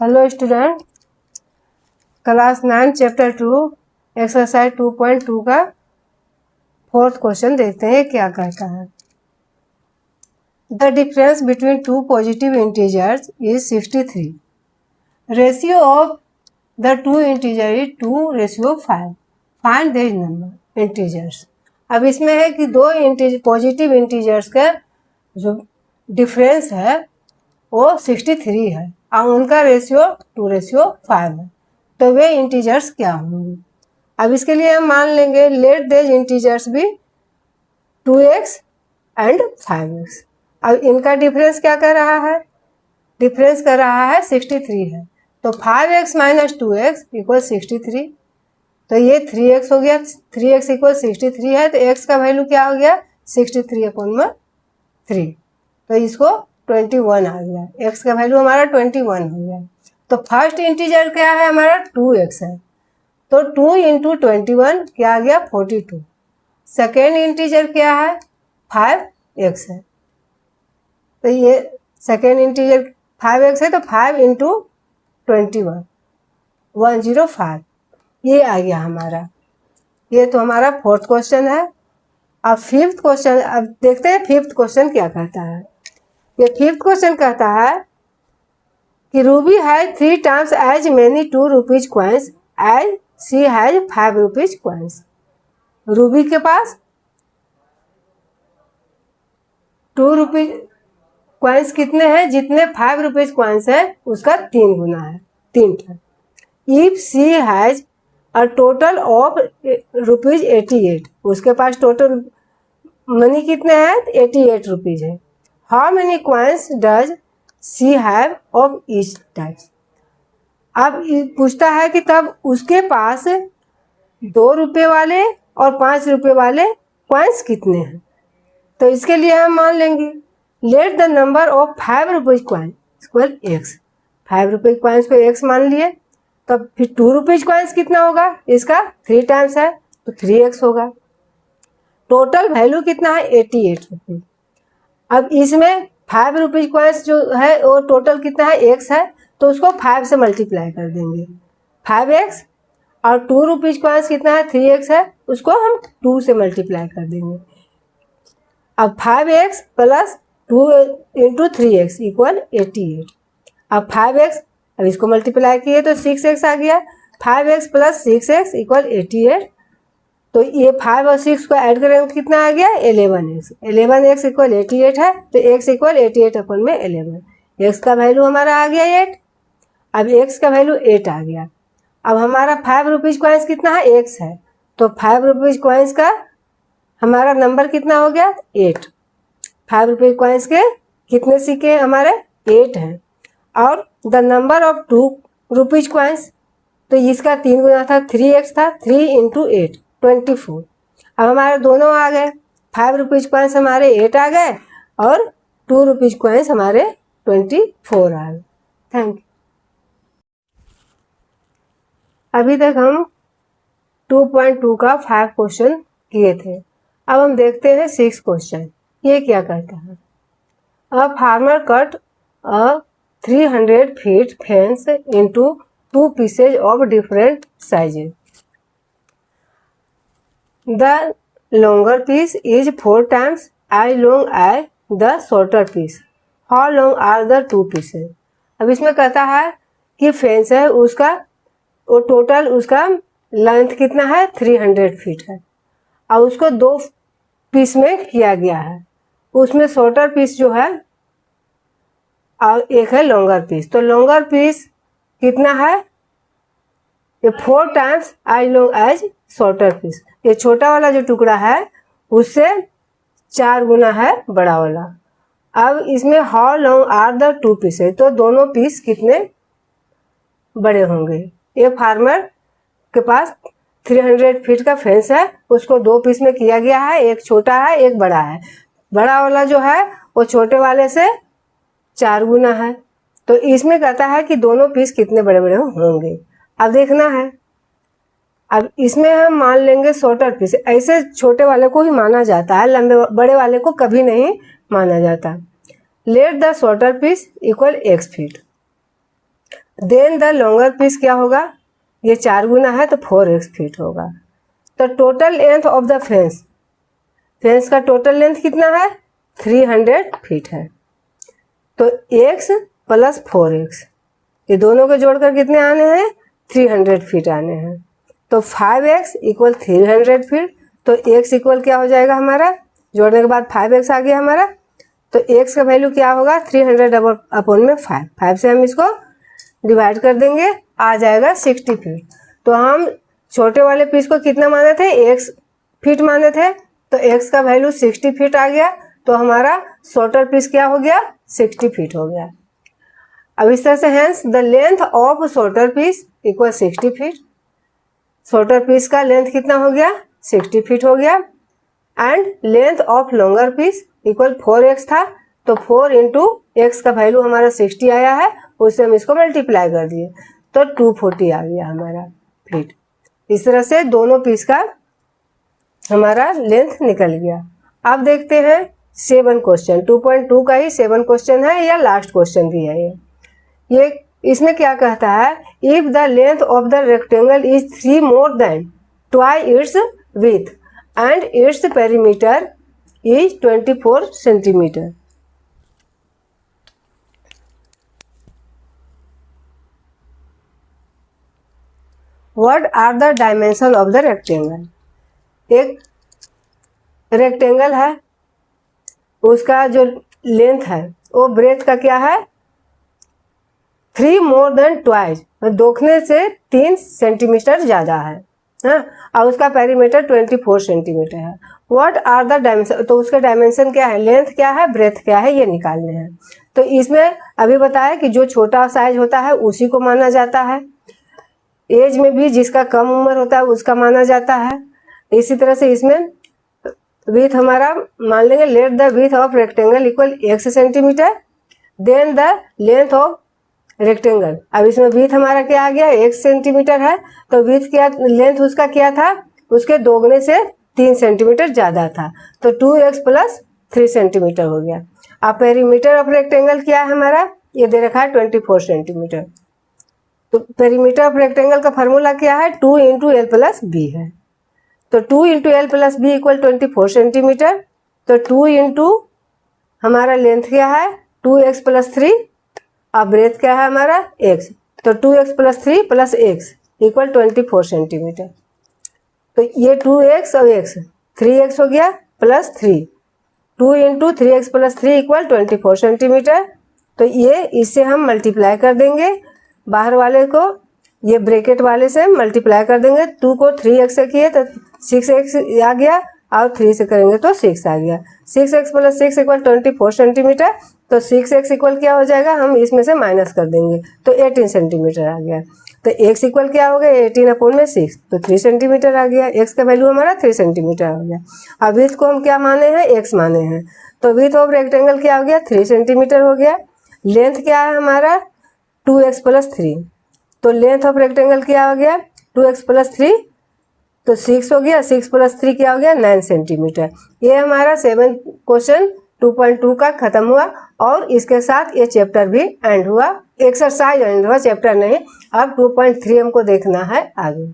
Hello student, class 9 chapter 2 exercise 2.2 का 4th question देखते हैं क्या कहता है। The difference between two positive integers is 63। Ratio of the two integer is 2:5। Find this number integers. अब इसमें है कि दो पॉजिटिव इंटीजर्स का जो डिफरेंस है वो 63 है और उनका रेशियो 2:5 है, तो वे इंटीजर्स क्या होंगे। अब इसके लिए हम मान लेंगे लेट देज इंटीजर्स भी 2x एंड 5x। अब इनका डिफरेंस क्या कर रहा है, डिफरेंस कर रहा है 63 है, तो 5x माइनस 2x इक्वल 63। तो ये 3x हो गया, 3x इक्वल 63 है, तो x का वैल्यू क्या हो गया 63/3, तो इसको 21 आ गया। x का वैल्यू हमारा 21 हो गया। तो फर्स्ट इंटीजर क्या है हमारा 2x है, तो 2 × 21 क्या आ गया 42। सेकेंड इंटीजर क्या है 5x है, तो ये सेकेंड इंटीजर 5x है, तो 5 × 21 105 ये आ गया हमारा। ये तो हमारा 4th क्वेश्चन है। अब 5th क्वेश्चन, अब देखते हैं 5th क्वेश्चन क्या कहता है। ये 5th क्वेश्चन कहता है कि Ruby has 3 times as many 2 rupees coins as she has 5 rupees coins। Ruby के पास 2 रुपीज कॉइन्स कितने हैं, जितने 5 रुपीज कॉइन्स है उसका 3 गुना है, 3 if she has a total of ₹88, उसके पास टोटल मनी कितने हैं 88 रुपीज है। How many coins does she have of each type. अब पूछता है कि तब उसके पास 2 रुपये वाले और 5 रुपये वाले कॉइन्स कितने हैं। तो इसके लिए हम मान लेंगे let the number of 5 rupees coin equal x। 5 रुपये कॉइन्स को x मान लिए, तब फिर 2 रुपीज कॉइन्स कितना होगा, इसका 3 टाइम्स है तो 3x होगा। टोटल वैल्यू कितना है 88 रुपये। अब इसमें 5 रुपीज कॉइन्स जो है वो टोटल कितना है x है, तो उसको 5 से मल्टीप्लाई कर देंगे 5x, और 2 रुपीज कॉइन्स कितना है 3x है, उसको हम 2 से मल्टीप्लाई कर देंगे। अब 5x प्लस 2 × 3x इक्वल 88। अब 5x, अब इसको मल्टीप्लाई किए तो 6x आ गया। 5x प्लस 6x इक्वल 88, तो ये 5 और 6 को ऐड करेंगे तो कितना आ गया 11x। 11x इक्वल 88 है, तो x इक्वल 88/11। x का वैल्यू हमारा आ गया 8। अब x का वैल्यू 8 आ गया। अब हमारा 5 रुपीज कॉइन्स कितना है x है, तो 5 रुपीज कॉइन्स का हमारा नंबर कितना हो गया 8। 5 रुपीज कॉइन्स के कितने सिक्के हमारे 8 हैं, और the number of 2 rupees coins, तो इसका 3 गुना था 3x था, 3 × 8 24। अब हमारे दोनों आ गए, 5 रुपीज कॉइन्स हमारे 8 आ गए और 2 रुपीज कॉइन्स हमारे 24 आ गए। Thank you. अभी तक हम 2.2 का 5 क्वेश्चन किए थे। अब हम देखते हैं 6 क्वेश्चन। ये क्या कहता है। A farmer cut a 300 feet fence into 2 pieces of different sizes. The longer piece is 4 times as long as the shorter piece. How long are the 2 pieces? अब इसमें कहता है कि फेंस है उसका वो टोटल उसका लेंथ कितना है 300 फीट है, और उसको 2 पीस में किया गया है। उसमें शॉर्टर पीस जो है और एक है लॉन्गर पीस। तो लॉन्गर पीस कितना है, ये 4 times as long as shorter piece. ये छोटा वाला जो टुकड़ा है उससे 4 गुना है बड़ा वाला। अब इसमें how long are the 2 pieces, तो दोनों पीस कितने बड़े होंगे। ये फार्मर के पास 300 फीट का फेंस है, उसको 2 पीस में किया गया है, एक छोटा है एक बड़ा है। बड़ा वाला जो है वो छोटे वाले से 4 गुना है। तो इसमें कहता है कि दोनों पीस कितने बड़े बड़े होंगे। अब देखना है, अब इसमें हम मान लेंगे शॉर्टर पीस। ऐसे छोटे वाले को ही माना जाता है, लंबे बड़े वाले को कभी नहीं माना जाता। Let the shorter piece equal x feet. Then the longer piece क्या होगा, ये 4 गुना है तो 4x फीट होगा। तो total length of the fence, fence का टोटल लेंथ कितना है 300 फीट है। तो x प्लस 4x ये दोनों को जोड़कर कितने आने हैं 300 फीट आने हैं। तो 5x इक्वल 300 फीट। तो x इक्वल क्या हो जाएगा हमारा, जोड़ने के बाद 5x आ गया हमारा। तो x का वैल्यू क्या होगा 300 अपॉन में 5 से हम इसको डिवाइड कर देंगे, आ जाएगा 60 फीट। तो हम छोटे वाले पीस को कितना माने थे x फीट माने थे, तो x का वैल्यू 60 फीट आ गया। तो हमारा शॉर्टर पीस क्या हो गया 60 फीट हो गया। अब इस तरह से hence the length of shorter piece equal 60 feet. Shorter piece का लेंथ कितना हो गया 60 फीट हो गया। And length of longer piece equal 4x था, तो 4 इंटू एक्स का वैल्यू हमारा 60 आया है, उससे हम इसको मल्टीप्लाई कर दिए तो 240 आ गया हमारा फीट। इस तरह से दोनों पीस का हमारा लेंथ निकल गया। अब देखते हैं 7 क्वेश्चन, 2.2 का ही 7 क्वेश्चन है या लास्ट क्वेश्चन भी है ये इसमें क्या कहता है, if the length of the rectangle is 3 more than twice its width and its perimeter is 24 centimetre. What are the dimension of the rectangle. एक रेक्टेंगल है, उसका जो लेंथ है वो ब्रेथ का क्या है 3 मोर देन ट्वाइस, दोगुने से 3 सेंटीमीटर ज़्यादा है हाँ, और उसका पेरीमीटर 24 सेंटीमीटर है। व्हाट आर द डायमेंशन, तो उसका डायमेंशन क्या है, लेंथ क्या है ब्रेथ क्या है, ये निकालने हैं। तो इसमें अभी बताया कि जो छोटा साइज होता है उसी को माना जाता है, एज में भी जिसका कम उम्र होता है उसका माना जाता है। इसी तरह से इसमें विथ हमारा मान लेंगे, let the width of rectangle equal x centimetre, then the length of rectangle. अब इसमें विथ हमारा क्या आ गया x सेंटीमीटर है, तो विथ क्या लेंथ उसका क्या था, उसके दोगुने से 3 सेंटीमीटर ज़्यादा था, तो 2x प्लस 3 सेंटीमीटर हो गया। अब पेरीमीटर ऑफ रेक्टेंगल क्या है हमारा, ये दे रखा है 24 सेंटीमीटर। तो पेरीमीटर ऑफ रेक्टेंगल का फार्मूला क्या है 2 इंटू एल प्लस बी है। तो 2 into L plus B equal 24 centimetre. तो 2 इंटू हमारा लेंथ क्या है 2x प्लस 3, अब ब्रेथ क्या है हमारा x, तो 2x plus 3 plus x equal 24 centimetre. तो ये 2x और x 3x हो गया plus 3, 2 into 3x plus 3 equal 24 centimetre. तो ये इससे हम मल्टीप्लाई कर देंगे, बाहर वाले को ये ब्रैकेट वाले से मल्टीप्लाई कर देंगे। 2 को 3x से किए तो 6x आ गया, और 3 से करेंगे तो 6 आ गया। 6x plus 6 equal 24 centimetre. तो 6x इक्वल क्या हो जाएगा, हम इसमें से माइनस कर देंगे तो 18 सेंटीमीटर आ गया। तो x इक्वल क्या हो गया 18 अपॉन में 6, तो 3 सेंटीमीटर आ गया। x का वैल्यू हमारा 3 सेंटीमीटर हो गया। अब विथ को हम क्या माने हैं x माने हैं, तो विथ ऑफ रेक्टेंगल क्या हो गया 3 सेंटीमीटर हो गया। लेंथ क्या है हमारा 2x प्लस 3, तो लेंथ ऑफ रेक्टेंगल क्या हो गया 2x प्लस 3, तो 6 हो गया। 6 प्लस 3 क्या हो गया 9 सेंटीमीटर। ये हमारा 7 क्वेश्चन 2.2 का खत्म हुआ, और इसके साथ ये चैप्टर भी एंड हुआ, एक्सरसाइज एंड हुआ, चैप्टर नहीं। अब 2.3 हमको देखना है आगे।